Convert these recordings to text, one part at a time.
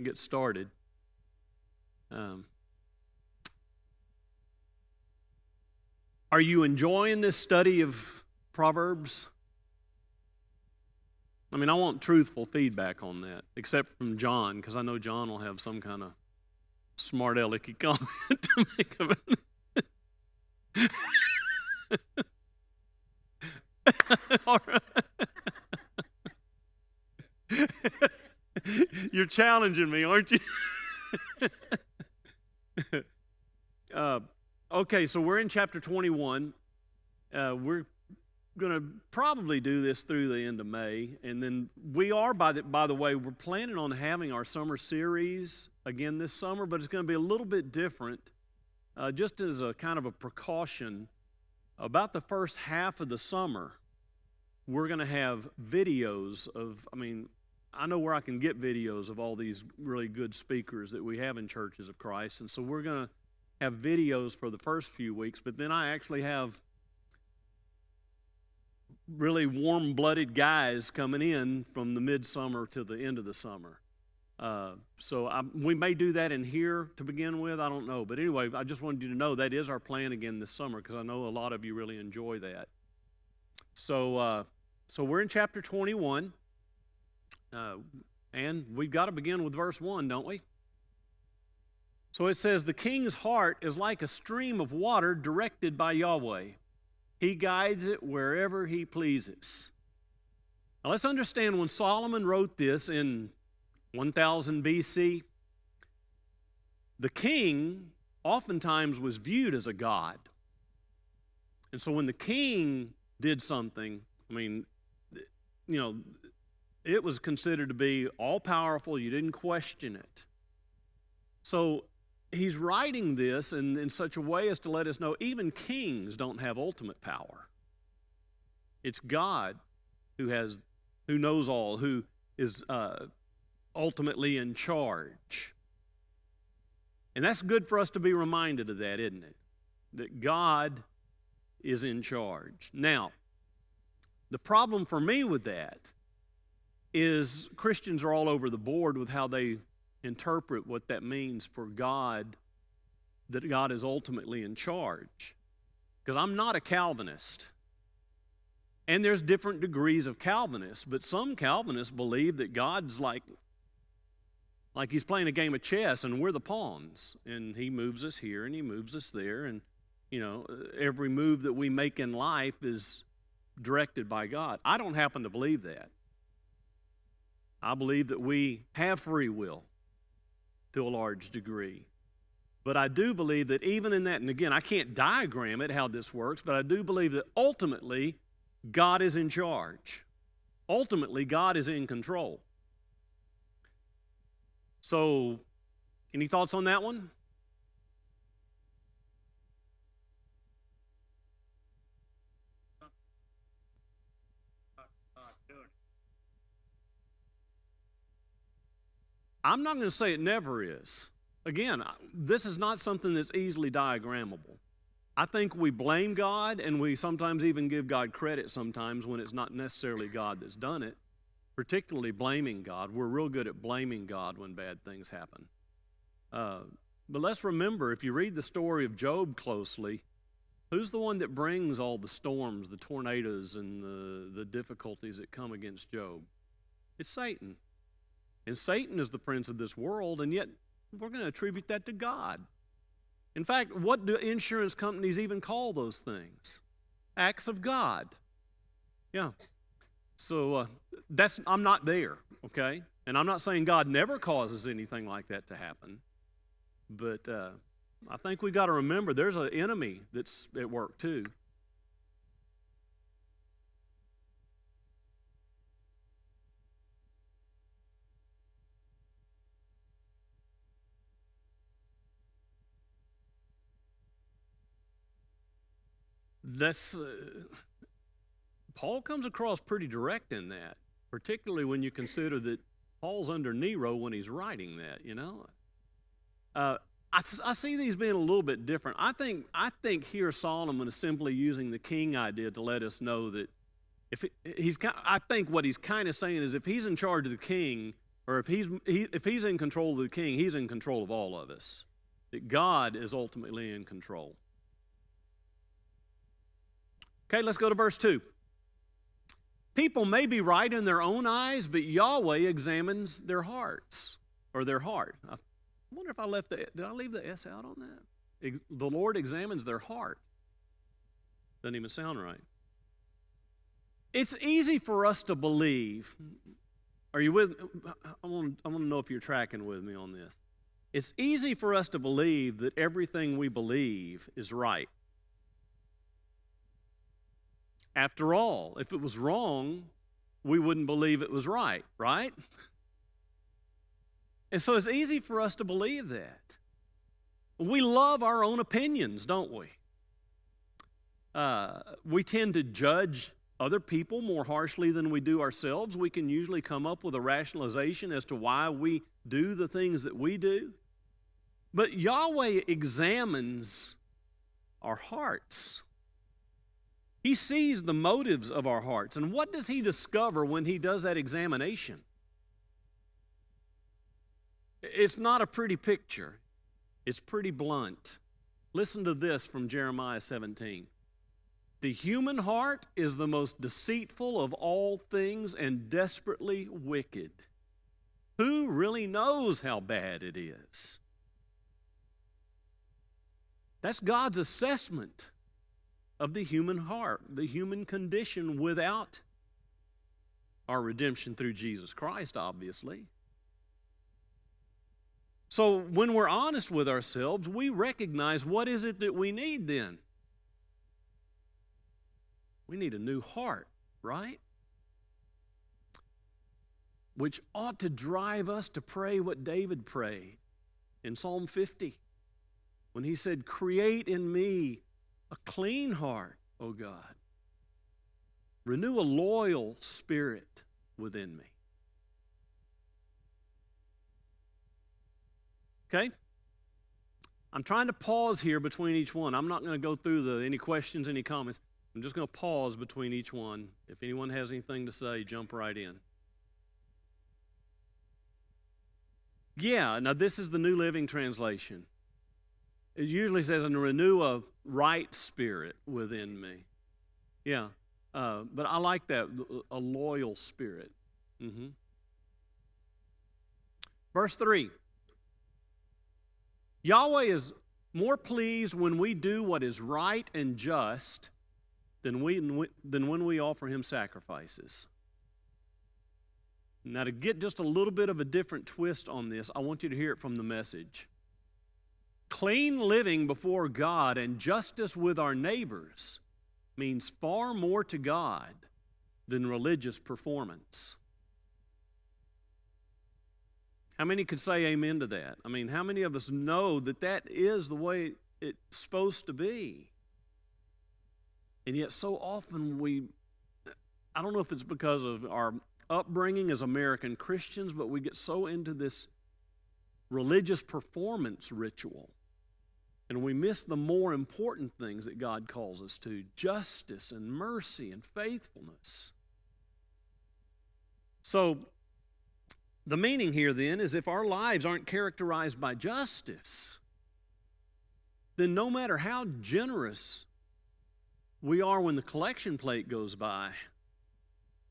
get started. Are you enjoying this study of Proverbs? I mean, I want truthful feedback on that, except from John, because I know John will have some kind of smart alecky comment to make about it. All right. You're challenging me, aren't you? Okay, so we're in chapter 21. We're going to probably do this through the end of May, and then we are, by the way, we're planning on having our summer series again this summer, but it's going to be a little bit different, just as a kind of a precaution. About the first half of the summer, we're going to have videos of, I know where I can get videos of all these really good speakers that we have in Churches of Christ, and so we're going to have videos for the first few weeks, but then I actually have really warm-blooded guys coming in from the midsummer to the end of the summer. We may do that in here to begin with, I don't know. But anyway, I just wanted you to know that is our plan again this summer, because I know a lot of you really enjoy that. So we're in chapter 21, and we've got to begin with verse 1, don't we? So it says, "The king's heart is like a stream of water directed by Yahweh. He guides it wherever he pleases." Now let's understand, when Solomon wrote this in 1000 BC, the king oftentimes was viewed as a god. And so when the king did something, it was considered to be all-powerful. You didn't question it. So he's writing this in such a way as to let us know even kings don't have ultimate power. It's God who knows all, who is ultimately in charge. And that's good for us to be reminded of that, isn't it? That God is in charge. Now, the problem for me with that is Christians are all over the board with how they interpret what that means for God, that God is ultimately in charge. Because I'm not a Calvinist. And there's different degrees of Calvinists, but some Calvinists believe that God's like he's playing a game of chess and we're the pawns, and he moves us here and he moves us there, and every move that we make in life is directed by God. I don't happen to believe that. I believe that we have free will to a large degree. But I do believe that even in that, and again, I can't diagram it how this works, but I do believe that ultimately God is in charge. Ultimately, God is in control. So, any thoughts on that one? I'm not going to say it never is. Again, this is not something that's easily diagrammable. I think we blame God, and we sometimes even give God credit sometimes when it's not necessarily God that's done it, particularly blaming God. We're real good at blaming God when bad things happen. But let's remember, if you read the story of Job closely, who's the one that brings all the storms, the tornadoes, and the difficulties that come against Job? It's Satan. And Satan is the prince of this world, and yet we're going to attribute that to God. In fact, what do insurance companies even call those things? Acts of God. Yeah. So I'm not there, okay? And I'm not saying God never causes anything like that to happen. But I think we've got to remember there's an enemy that's at work too. Paul comes across pretty direct in that, particularly when you consider that Paul's under Nero when he's writing that, I see these being a little bit different. I think here Solomon is simply using the king idea to let us know that I think what he's kind of saying is if he's in charge of the king, Or if he's in control of the king, he's in control of all of us. That God is ultimately in control. Okay, let's go to verse 2. People may be right in their own eyes, but Yahweh examines their hearts, or their heart. I wonder if did I leave the S out on that? The Lord examines their heart. Doesn't even sound right. It's easy for us to believe. Are you with me? I want to know if you're tracking with me on this. It's easy for us to believe that everything we believe is right. After all, if it was wrong, we wouldn't believe it was right, right? And so it's easy for us to believe that. We love our own opinions, don't we? We tend to judge other people more harshly than we do ourselves. We can usually come up with a rationalization as to why we do the things that we do. But Yahweh examines our hearts. He sees the motives of our hearts. And what does he discover when he does that examination? It's not a pretty picture. It's pretty blunt. Listen to this from Jeremiah 17. The human heart is the most deceitful of all things and desperately wicked. Who really knows how bad it is? That's God's assessment of the human heart, the human condition without our redemption through Jesus Christ, obviously. So when we're honest with ourselves, we recognize what is it that we need then? We need a new heart, right? Which ought to drive us to pray what David prayed in Psalm 50 when he said, "Create in me a clean heart, O God. Renew a loyal spirit within me." Okay? I'm trying to pause here between each one. I'm not going to go through any questions, any comments. I'm just going to pause between each one. If anyone has anything to say, jump right in. Yeah, now this is the New Living Translation. It usually says, "and renew a right spirit within me." Yeah, but I like that, a loyal spirit. Verse 3. Yahweh is more pleased when we do what is right and just than when we offer him sacrifices. Now, to get just a little bit of a different twist on this, I want you to hear it from the Message. Clean living before God and justice with our neighbors means far more to God than religious performance. How many could say amen to that? I mean, how many of us know that that is the way it's supposed to be? And yet so often I don't know if it's because of our upbringing as American Christians, but we get so into this religious performance ritual. And we miss the more important things that God calls us to, justice and mercy and faithfulness. So, the meaning here then is if our lives aren't characterized by justice, then no matter how generous we are when the collection plate goes by,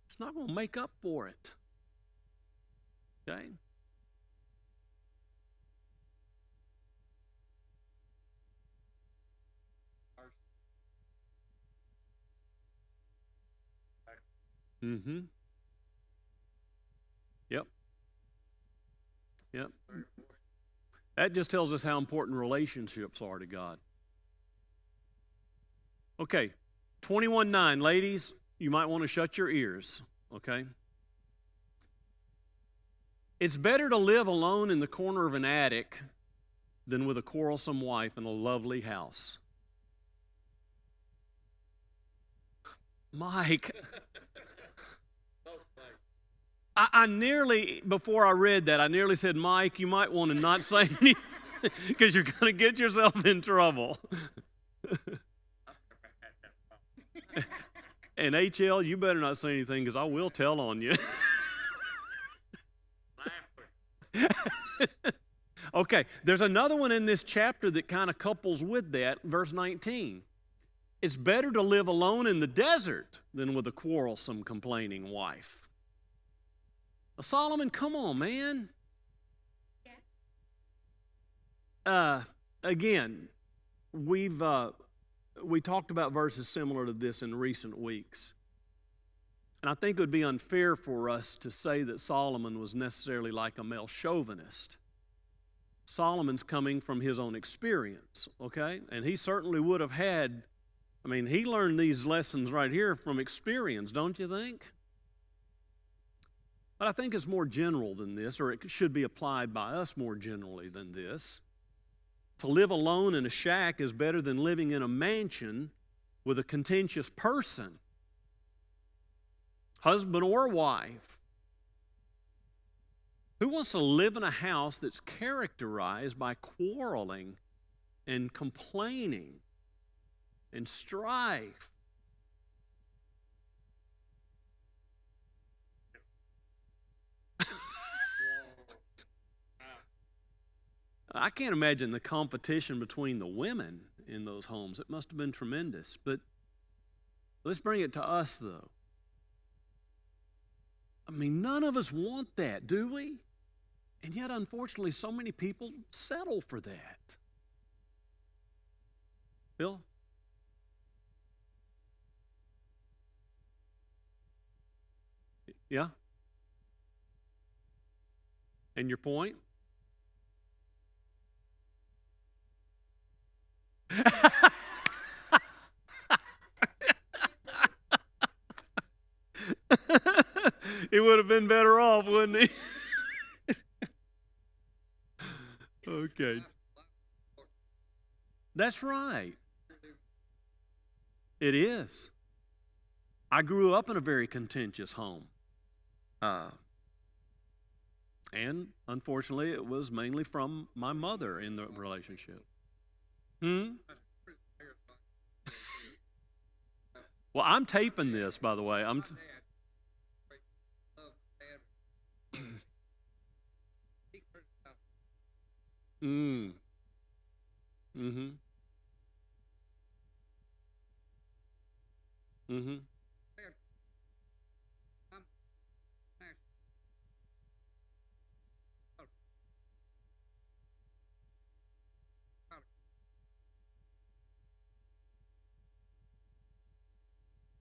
it's not going to make up for it. Okay? Yep. That just tells us how important relationships are to God. Okay, 21:9. Ladies, you might want to shut your ears, okay? It's better to live alone in the corner of an attic than with a quarrelsome wife in a lovely house. Mike, I nearly, before I read that, I nearly said, Mike, you might want to not say anything because you're going to get yourself in trouble. And HL, you better not say anything because I will tell on you. Okay, there's another one in this chapter that kind of couples with that, verse 19. It's better to live alone in the desert than with a quarrelsome, complaining wife. Now, Solomon, come on, man. Again, we talked about verses similar to this in recent weeks. And I think it would be unfair for us to say that Solomon was necessarily like a male chauvinist. Solomon's coming from his own experience, okay? And he certainly would have had, he learned these lessons right here from experience, don't you think? But I think it's more general than this, or it should be applied by us more generally than this. To live alone in a shack is better than living in a mansion with a contentious person, husband or wife. Who wants to live in a house that's characterized by quarreling and complaining and strife? I can't imagine the competition between the women in those homes. It must have been tremendous. But let's bring it to us, though. None of us want that, do we? And yet, unfortunately, so many people settle for that. Bill? Yeah? And your point? He would have been better off, wouldn't he? Okay. That's right. It is. I grew up in a very contentious home. And unfortunately, it was mainly from my mother in the relationship. Well, I'm taping this, by the way. Mm. Mm-hmm. Mm-hmm.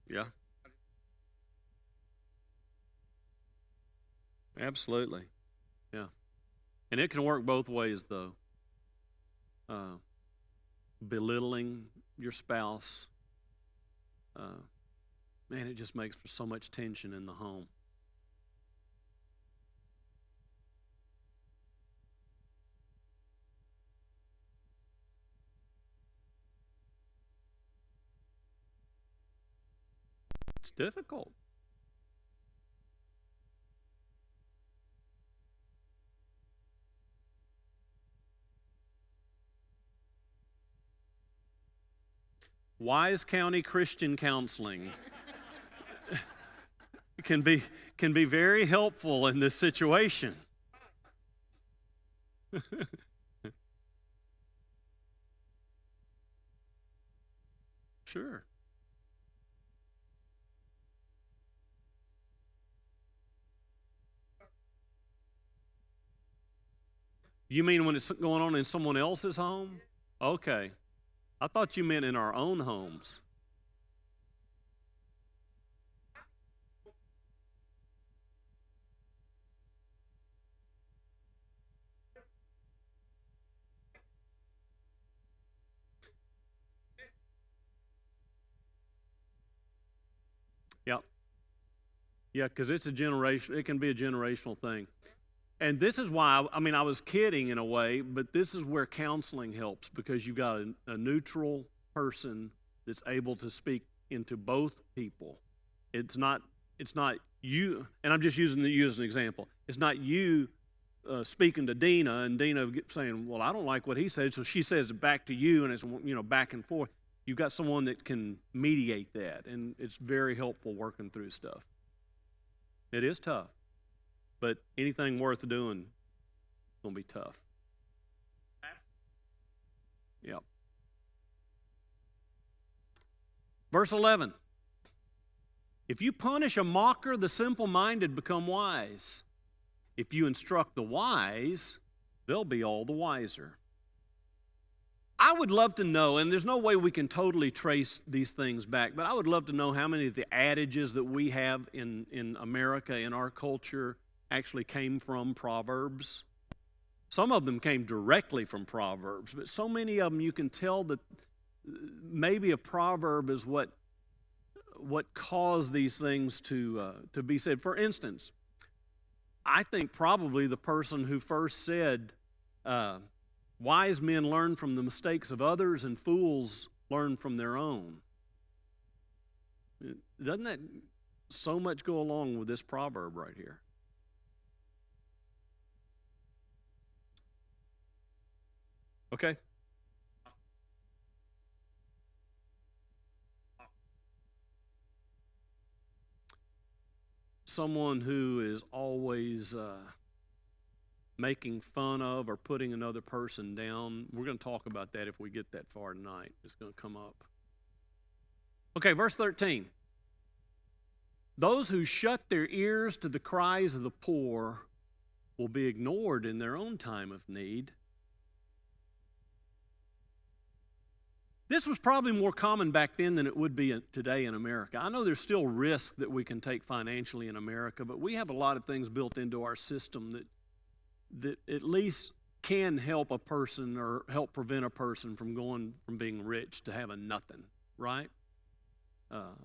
Yeah. Absolutely. Yeah. And it can work both ways, though. Belittling your spouse, man, it just makes for so much tension in the home. It's difficult. Wise County Christian Counseling can be very helpful in this situation. Sure. You mean when it's going on in someone else's home? Okay. I thought you meant in our own homes. Yep. Yeah, because it can be a generational thing. And this is why, I was kidding in a way, but this is where counseling helps, because you've got a neutral person that's able to speak into both people. It's not you, and I'm just using you as an example. It's not you speaking to Dina and Dina saying, well, I don't like what he said, so she says it back to you, and it's back and forth. You've got someone that can mediate that, and it's very helpful working through stuff. It is tough. But anything worth doing going to be tough. Yep. Verse 11. If you punish a mocker, the simple-minded become wise. If you instruct the wise, they'll be all the wiser. I would love to know, and there's no way we can totally trace these things back, but I would love to know how many of the adages that we have in America, in our culture, actually came from Proverbs. Some of them came directly from Proverbs, but so many of them you can tell that maybe a proverb is what caused these things to be said. For instance, I think probably the person who first said, wise men learn from the mistakes of others and fools learn from their own. Doesn't that so much go along with this proverb right here? Okay. Someone who is always making fun of or putting another person down. We're going to talk about that if we get that far tonight. It's going to come up. Okay, verse 13. Those who shut their ears to the cries of the poor will be ignored in their own time of need. This was probably more common back then than it would be today in America. I know there's still risk that we can take financially in America, but we have a lot of things built into our system that at least can help a person or help prevent a person from going from being rich to having nothing, right?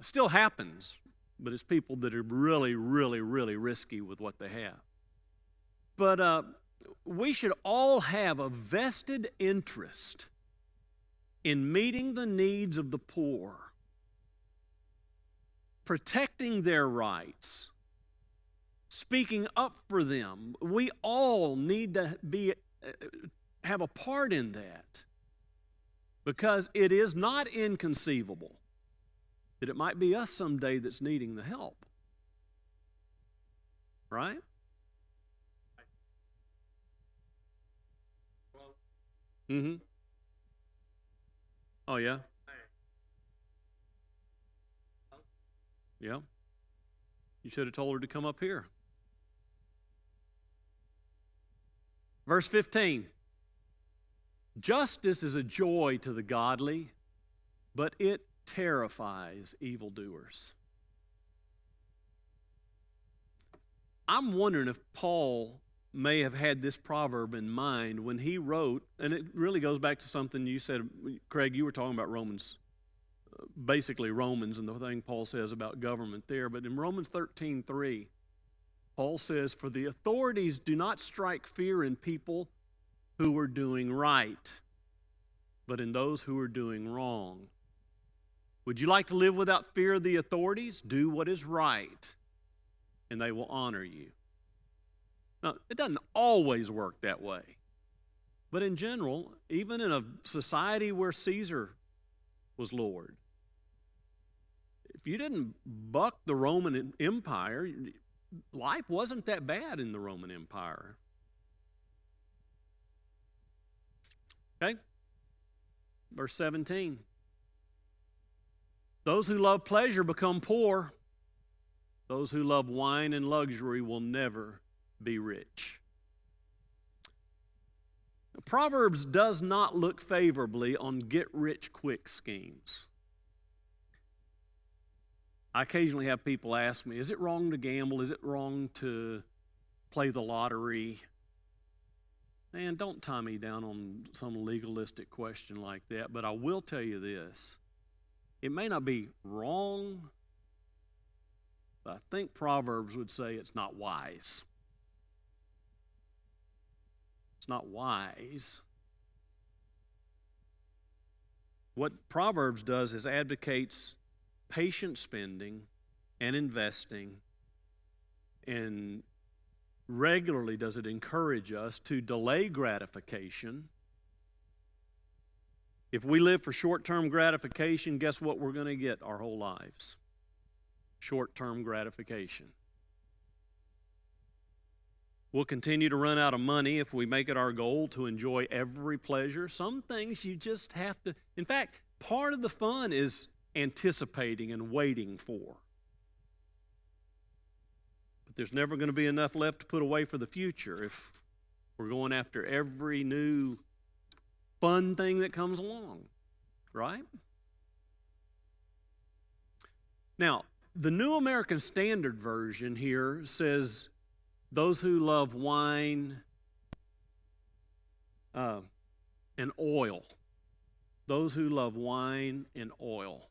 Still happens, but it's people that are really, really, really risky with what they have. But we should all have a vested interest in meeting the needs of the poor, protecting their rights, speaking up for them. We all need to have a part in that, because it is not inconceivable that it might be us someday that's needing the help. Right? Mm-hmm. Oh, yeah? Yeah. You should have told her to come up here. Verse 15. Justice is a joy to the godly, but it terrifies evildoers. I'm wondering if Paul may have had this proverb in mind when he wrote, and it really goes back to something you said, Craig, you were talking about Romans, basically Romans and the thing Paul says about government there, but in Romans 13:3, Paul says, for the authorities do not strike fear in people who are doing right, but in those who are doing wrong. Would you like to live without fear of the authorities? Do what is right, and they will honor you. Now, it doesn't always work that way. But in general, even in a society where Caesar was Lord, if you didn't buck the Roman Empire, life wasn't that bad in the Roman Empire. Okay? Verse 17. Those who love pleasure become poor. Those who love wine and luxury will never be rich. Proverbs does not look favorably on get-rich-quick schemes. I occasionally have people ask me, is it wrong to gamble? Is it wrong to play the lottery? Man, don't tie me down on some legalistic question like that, but I will tell you this. It may not be wrong, but I think Proverbs would say it's not wise. It's not wise. What Proverbs does is advocates patient spending and investing, and regularly does it encourage us to delay gratification. If we live for short-term gratification, guess what we're going to get our whole lives? Short-term gratification. We'll continue to run out of money if we make it our goal to enjoy every pleasure. Some things you just have to. In fact, part of the fun is anticipating and waiting for. But there's never going to be enough left to put away for the future if we're going after every new fun thing that comes along, right? Now, the New American Standard Version here says, those who love wine and oil. Those who love wine and oil.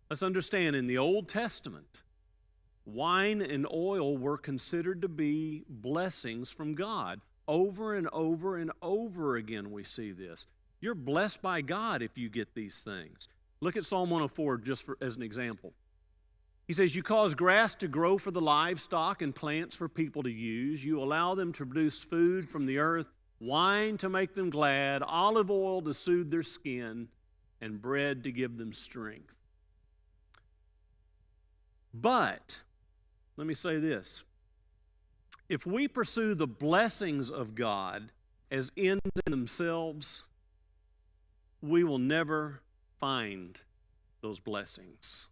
Let's understand, in the Old Testament, wine and oil were considered to be blessings from God. Over and over and over again we see this. You're blessed by God if you get these things. Look at Psalm 104 just as an example. He says, you cause grass to grow for the livestock and plants for people to use. You allow them to produce food from the earth, wine to make them glad, olive oil to soothe their skin, and bread to give them strength. But, let me say this. If we pursue the blessings of God as ends in themselves, we will never find those blessings.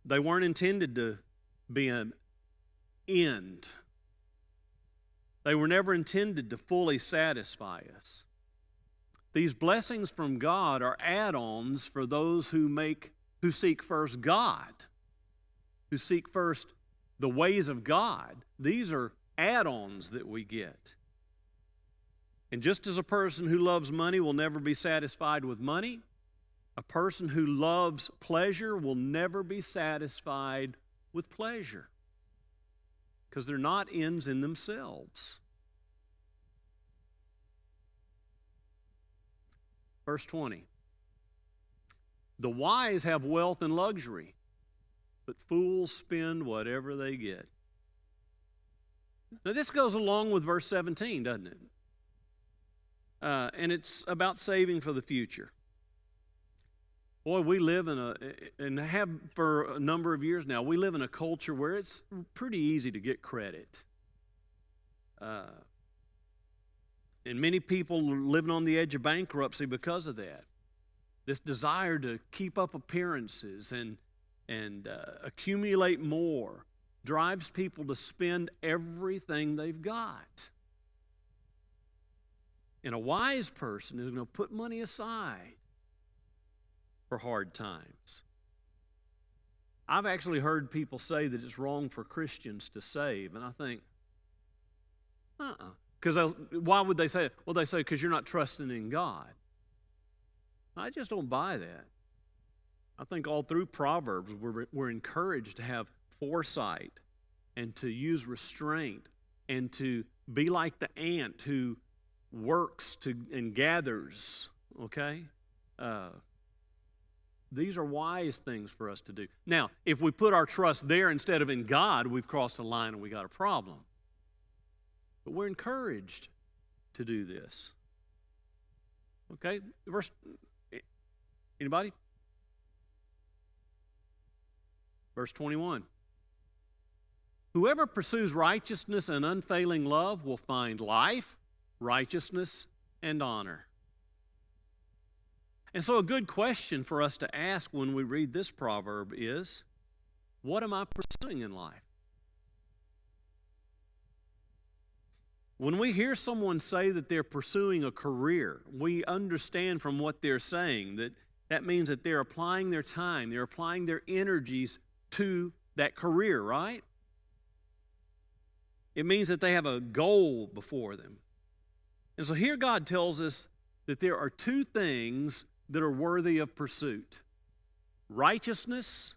They weren't intended to be an end. They were never intended to fully satisfy us. These blessings from God are add-ons for those who seek first God, who seek first the ways of God. These are add-ons that we get. And just as a person who loves money will never be satisfied with money, a person who loves pleasure will never be satisfied with pleasure, because they're not ends in themselves. Verse 20. The wise have wealth and luxury, but fools spend whatever they get. Now this goes along with verse 17, doesn't it? And it's about saving for the future. Boy, we live and have for a number of years now, we live in a culture where it's pretty easy to get credit. And many people are living on the edge of bankruptcy because of that. This desire to keep up appearances and accumulate more drives people to spend everything they've got. And a wise person is going to put money aside for hard times. I've actually heard people say that it's wrong for Christians to save, and I think, because why would they say it? Well, they say because you're not trusting in God. I just don't buy that. I think all through Proverbs we're encouraged to have foresight and to use restraint and to be like the ant who works and gathers, okay? These are wise things for us to do. Now, if we put our trust there instead of in God, we've crossed a line and we got a problem. But we're encouraged to do this. Okay? Anybody? Verse 21. Whoever pursues righteousness and unfailing love will find life, righteousness, and honor. And so a good question for us to ask when we read this proverb is, what am I pursuing in life? When we hear someone say that they're pursuing a career, we understand from what they're saying that means that they're applying their time, they're applying their energies to that career, right? It means that they have a goal before them. And so here God tells us that there are two things that are worthy of pursuit: righteousness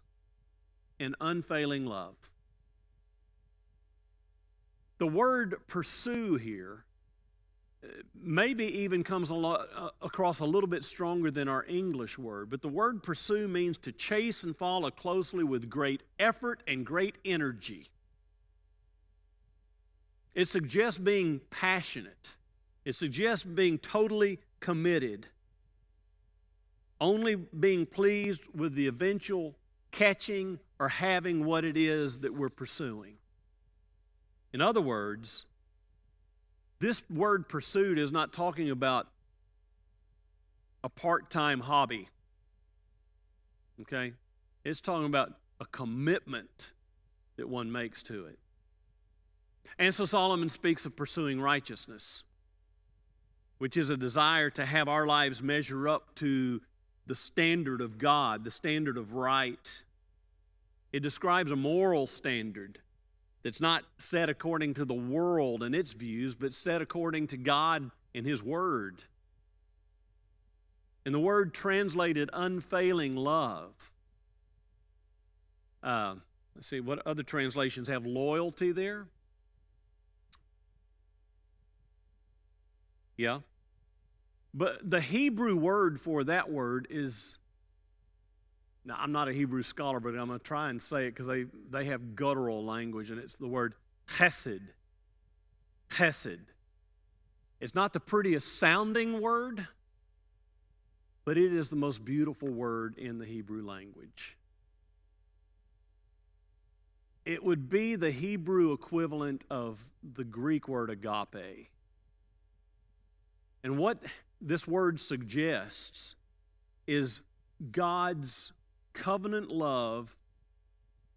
and unfailing love. The word pursue here maybe even comes across a little bit stronger than our English word, but the word pursue means to chase and follow closely with great effort and great energy. It suggests being passionate. It suggests being totally committed, only being pleased with the eventual catching or having what it is that we're pursuing. In other words, this word pursuit is not talking about a part-time hobby. Okay? It's talking about a commitment that one makes to it. And so Solomon speaks of pursuing righteousness, which is a desire to have our lives measure up to the standard of God, the standard of right. It describes a moral standard that's not set according to the world and its views, but set according to God and His Word. And the word translated unfailing love. Let's see, what other translations have loyalty there? Yeah. But the Hebrew word for that word is, now I'm not a Hebrew scholar, but I'm going to try and say it because they have guttural language, and it's the word chesed. Chesed. It's not the prettiest sounding word, but it is the most beautiful word in the Hebrew language. It would be the Hebrew equivalent of the Greek word agape. And what this word suggests is God's covenant love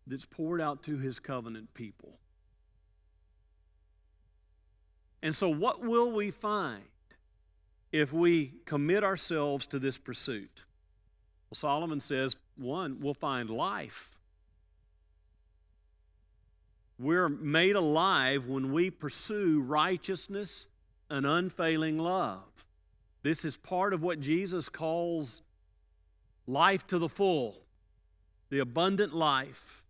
that's poured out to His covenant people. And so what will we find if we commit ourselves to this pursuit? Well, Solomon says, one, we'll find life. We're made alive when we pursue righteousness and unfailing love. This is part of what Jesus calls life to the full, the abundant life.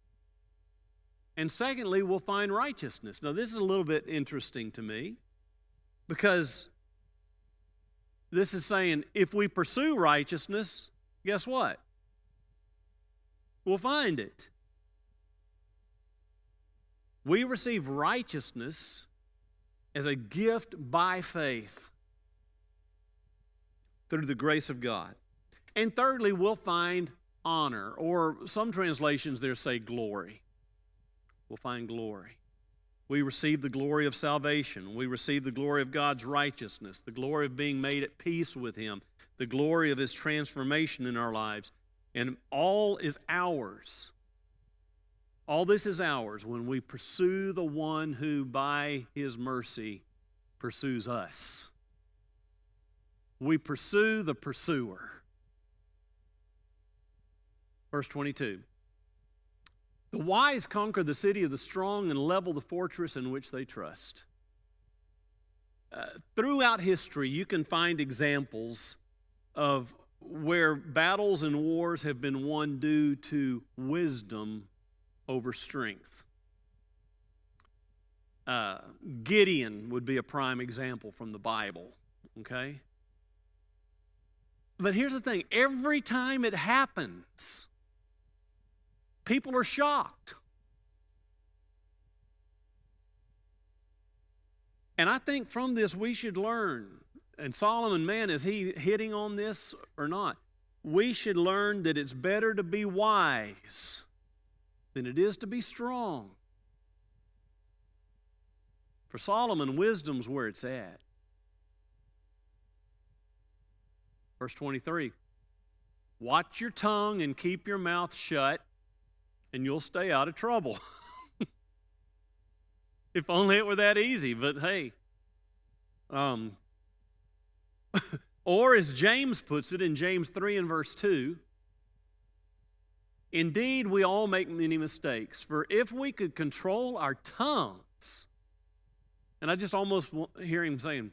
And secondly, we'll find righteousness. Now, this is a little bit interesting to me because this is saying if we pursue righteousness, guess what? We'll find it. We receive righteousness as a gift by faith through the grace of God. And thirdly, we'll find honor, or some translations there say glory. We'll find glory. We receive the glory of salvation. We receive the glory of God's righteousness, the glory of being made at peace with Him, the glory of His transformation in our lives. And all is ours. All this is ours when we pursue the one who, by His mercy, pursues us. We pursue the pursuer. Verse 22. The wise conquer the city of the strong and level the fortress in which they trust. Throughout history, you can find examples of where battles and wars have been won due to wisdom over strength. Gideon would be a prime example from the Bible, okay? But here's the thing, every time it happens, people are shocked. And I think from this we should learn, and Solomon, man, is he hitting on this or not? We should learn that it's better to be wise than it is to be strong. For Solomon, wisdom's where it's at. Verse 23, watch your tongue and keep your mouth shut, and you'll stay out of trouble. If only it were that easy, but hey. Or as James puts it in James 3 and verse 2, indeed we all make many mistakes, for if we could control our tongues, and I just almost hear him saying,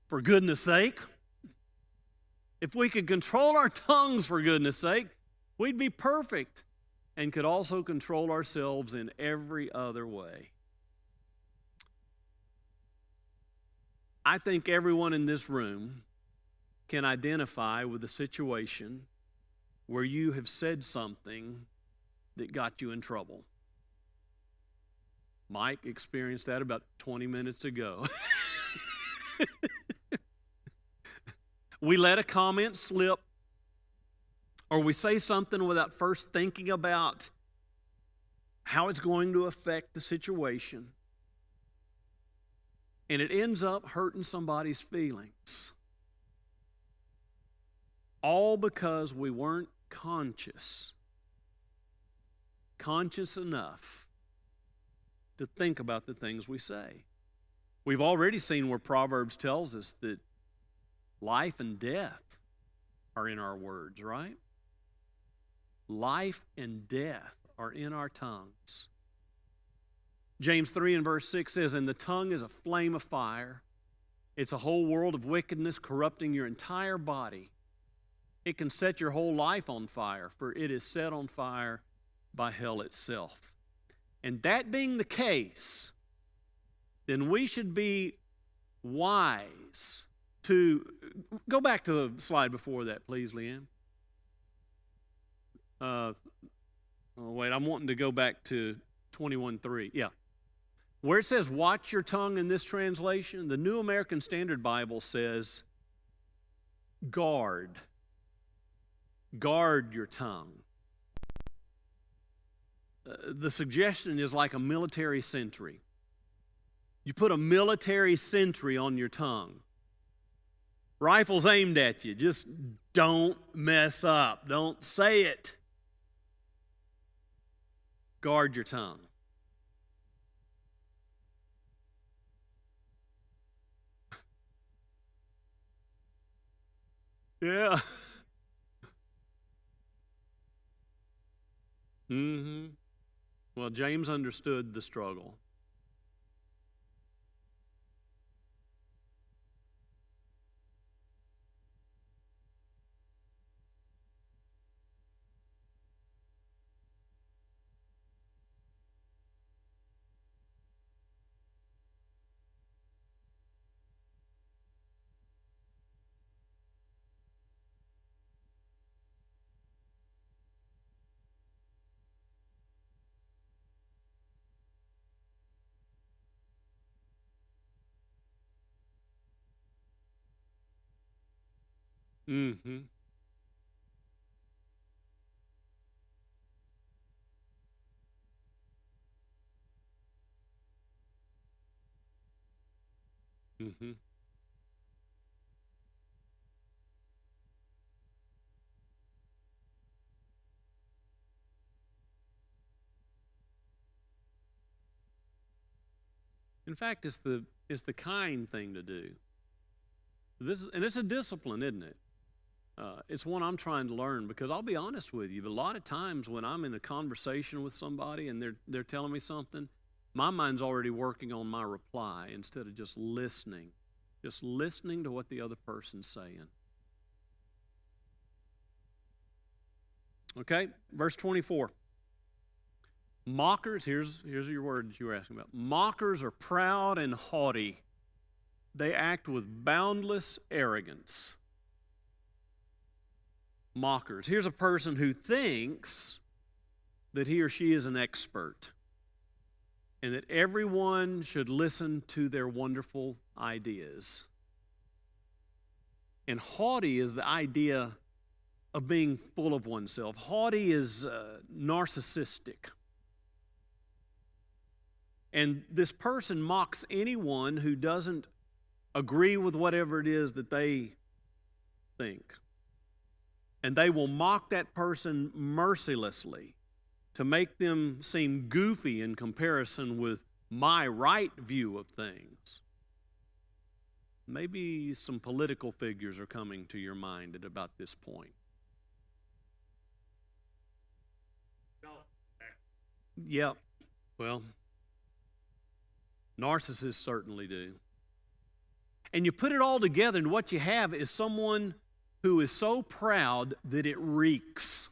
for goodness sake, if we could control our tongues for goodness sake, we'd be perfect and could also control ourselves in every other way. I think everyone in this room can identify with a situation where you have said something that got you in trouble. Mike experienced that about 20 minutes ago. We let a comment slip, or we say something without first thinking about how it's going to affect the situation, and it ends up hurting somebody's feelings. All because we weren't conscious enough to think about the things we say. We've already seen where Proverbs tells us that life and death are in our words, right? Life and death are in our tongues. James 3 and verse 6 says, "And the tongue is a flame of fire. It's a whole world of wickedness, corrupting your entire body. It can set your whole life on fire, for it is set on fire by hell itself." And that being the case, then we should be wise to go back to the slide before that, please, Leanne. I'm wanting to go back to 21:3. Yeah. Where it says, "Watch your tongue" in this translation, the New American Standard Bible says, "Guard. Guard your tongue." The suggestion is like a military sentry. You put a military sentry on your tongue. Rifles aimed at you. Just don't mess up. Don't say it. Guard your tongue. Yeah. Well, James understood the struggle. Mm-hmm. Mm-hmm. In fact, it's the kind thing to do. And it's a discipline, isn't it? It's one I'm trying to learn, because I'll be honest with you, but a lot of times when I'm in a conversation with somebody and they're telling me something, my mind's already working on my reply instead of just listening to what the other person's saying. Okay, verse 24. Mockers, here's your words you were asking about. Mockers are proud and haughty. They act with boundless arrogance. Mockers. Here's a person who thinks that he or she is an expert and that everyone should listen to their wonderful ideas. And haughty is the idea of being full of oneself. Haughty is narcissistic. And this person mocks anyone who doesn't agree with whatever it is that they think. And they will mock that person mercilessly to make them seem goofy in comparison with my right view of things. Maybe some political figures are coming to your mind at about this point. Yep. Well, narcissists certainly do. And you put it all together, and what you have is someone who is so proud that it reeks.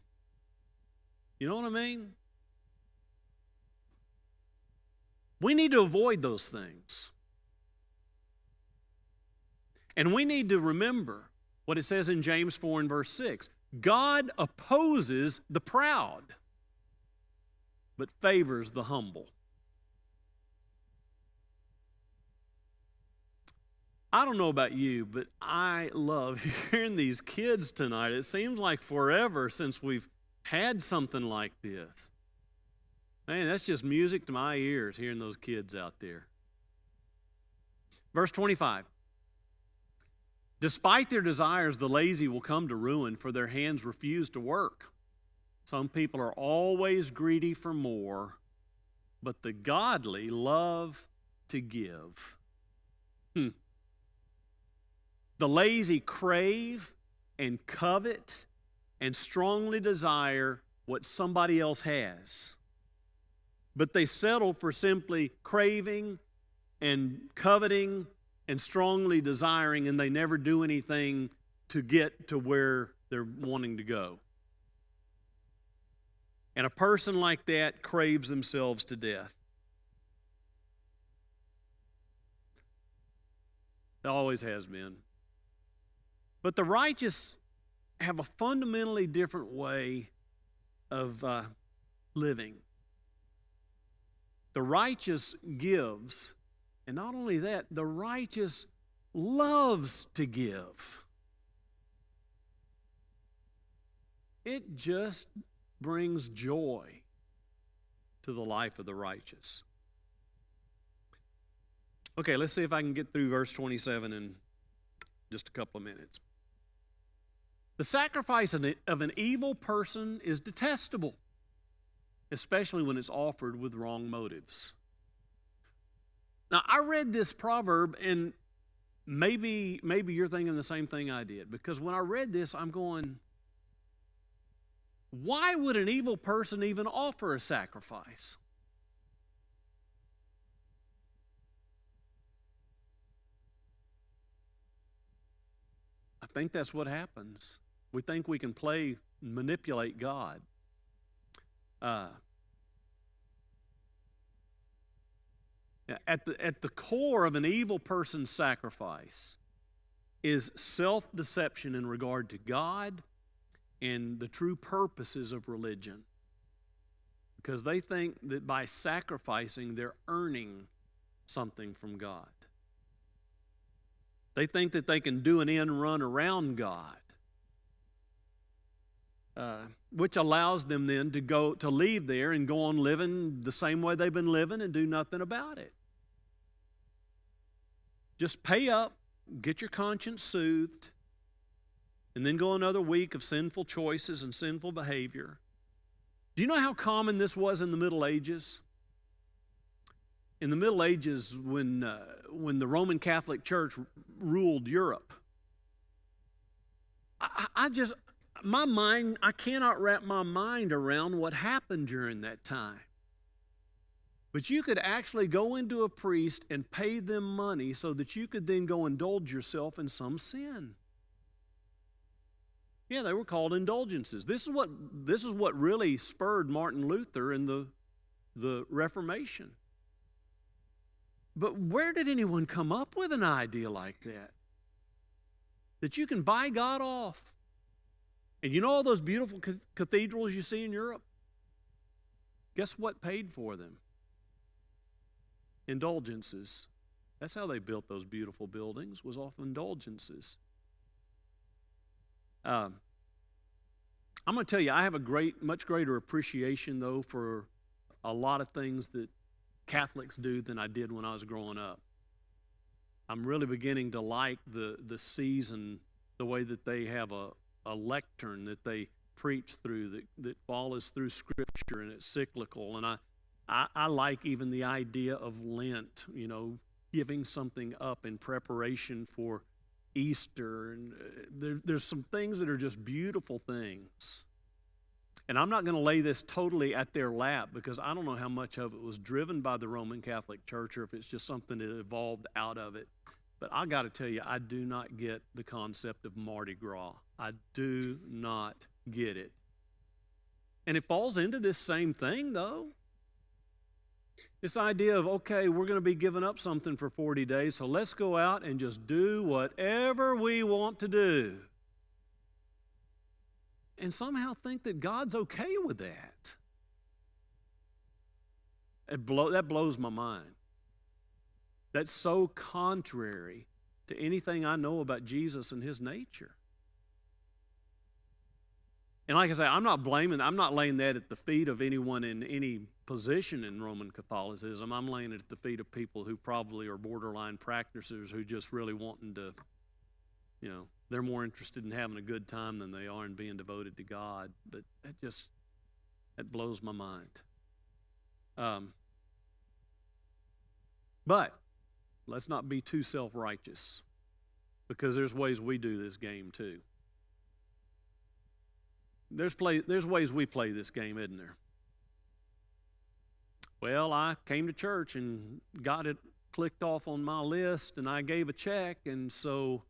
You know what I mean? We need to avoid those things. And we need to remember what it says in James 4 and verse 6. God opposes the proud, but favors the humble. I don't know about you, but I love hearing these kids tonight. It seems like forever since we've had something like this. Man, that's just music to my ears, hearing those kids out there. Verse 25. Despite their desires, the lazy will come to ruin, for their hands refuse to work. Some people are always greedy for more, but the godly love to give. The lazy crave and covet and strongly desire what somebody else has. But they settle for simply craving and coveting and strongly desiring, and they never do anything to get to where they're wanting to go. And a person like that craves themselves to death. It always has been. But the righteous have a fundamentally different way of living. The righteous gives, and not only that, the righteous loves to give. It just brings joy to the life of the righteous. Okay, let's see if I can get through verse 27 in just a couple of minutes. The sacrifice of an evil person is detestable, especially when it's offered with wrong motives. Now, I read this proverb, and maybe you're thinking the same thing I did, because when I read this, I'm going, why would an evil person even offer a sacrifice? I think that's what happens. We think we can manipulate God. At the core of an evil person's sacrifice is self-deception in regard to God and the true purposes of religion. Because they think that by sacrificing, they're earning something from God. They think that they can do an end run around God, which allows them then to leave there and go on living the same way they've been living and do nothing about it. Just pay up, get your conscience soothed, and then go another week of sinful choices and sinful behavior. Do you know how common this was in the Middle Ages? In the Middle Ages, when the Roman Catholic Church ruled Europe, I cannot wrap my mind around what happened during that time. But you could actually go into a priest and pay them money so that you could then go indulge yourself in some sin. Yeah, they were called indulgences. This is what really spurred Martin Luther in the Reformation. But where did anyone come up with an idea like that? That you can buy God off. And you know all those beautiful cathedrals you see in Europe? Guess what paid for them? Indulgences. That's how they built those beautiful buildings, was off indulgences. I'm going to tell you, I have much greater appreciation, though, for a lot of things that Catholics do than I did when I was growing up. I'm really beginning to like the season, the way that they have a lectern that they preach through that follows through Scripture, and it's cyclical. And I like even the idea of Lent, giving something up in preparation for Easter. And there's some things that are just beautiful things. And I'm not going to lay this totally at their lap, because I don't know how much of it was driven by the Roman Catholic Church or if it's just something that evolved out of it. But I got to tell you, I do not get the concept of Mardi Gras. I do not get it. And it falls into this same thing, though. This idea of, okay, we're going to be giving up something for 40 days, so let's go out and just do whatever we want to do. And somehow think that God's okay with that. That blows my mind. That's so contrary to anything I know about Jesus and his nature. And like I say, I'm not laying that at the feet of anyone in any position in Roman Catholicism. I'm laying it at the feet of people who probably are borderline practitioners who just really wanting to, they're more interested in having a good time than they are in being devoted to God. But that blows my mind. But let's not be too self-righteous, because there's ways we do this game too. There's ways we play this game, isn't there? Well, I came to church and got it clicked off on my list, and I gave a check, and so,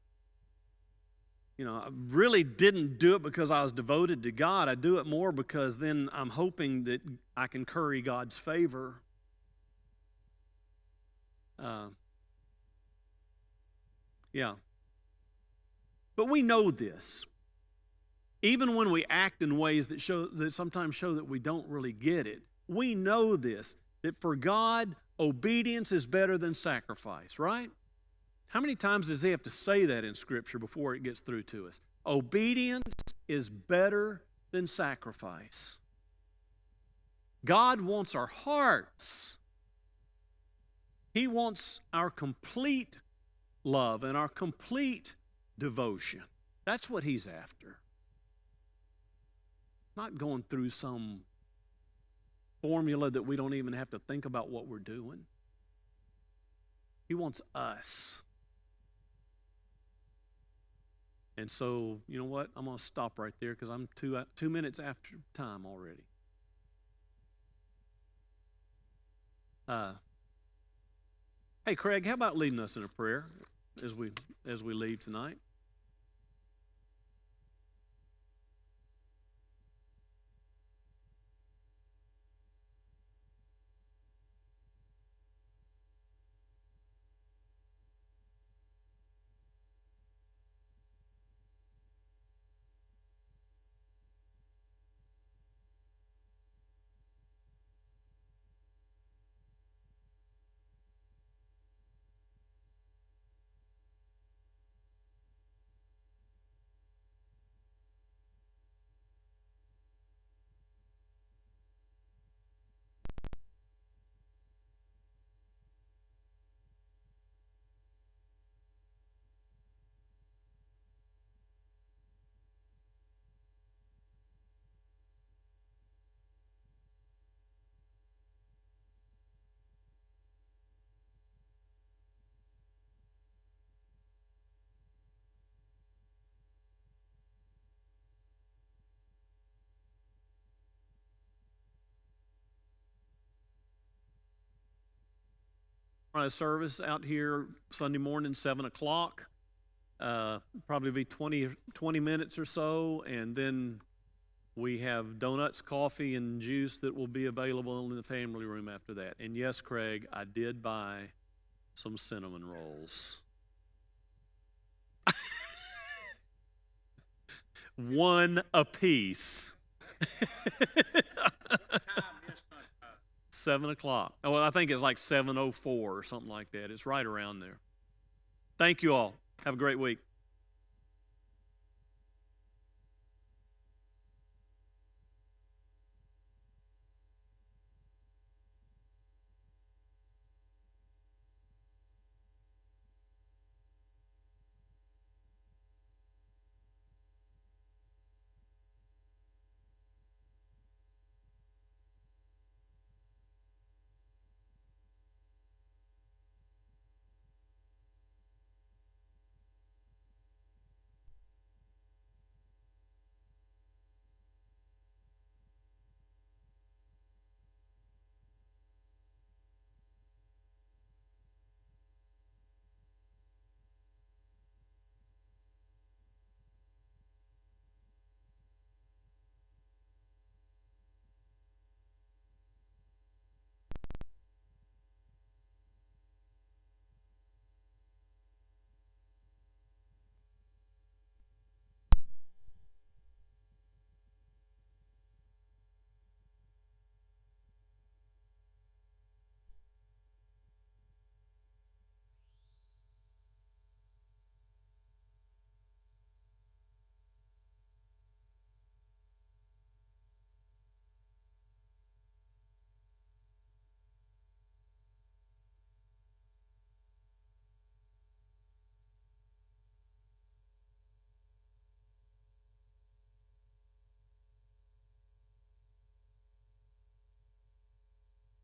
I really didn't do it because I was devoted to God. I do it more because then I'm hoping that I can curry God's favor. But we know this. Even when we act in ways that sometimes show that we don't really get it, we know this, that for God, obedience is better than sacrifice, right? How many times does he have to say that in Scripture before it gets through to us? Obedience is better than sacrifice. God wants our hearts. He wants our complete love and our complete devotion. That's what he's after. Not going through some formula that we don't even have to think about what we're doing. He wants us. And so, you know what? I'm going to stop right there because I'm 2 minutes after time already. Hey, Craig, how about leading us in a prayer as we leave tonight? Service out here Sunday morning, 7 o'clock. Probably be 20 minutes or so, and then we have donuts, coffee, and juice that will be available in the family room after that. And yes, Craig, I did buy some cinnamon rolls. One apiece. 7 o'clock. Well, I think it's like 7:04 or something like that. It's right around there. Thank you all. Have a great week.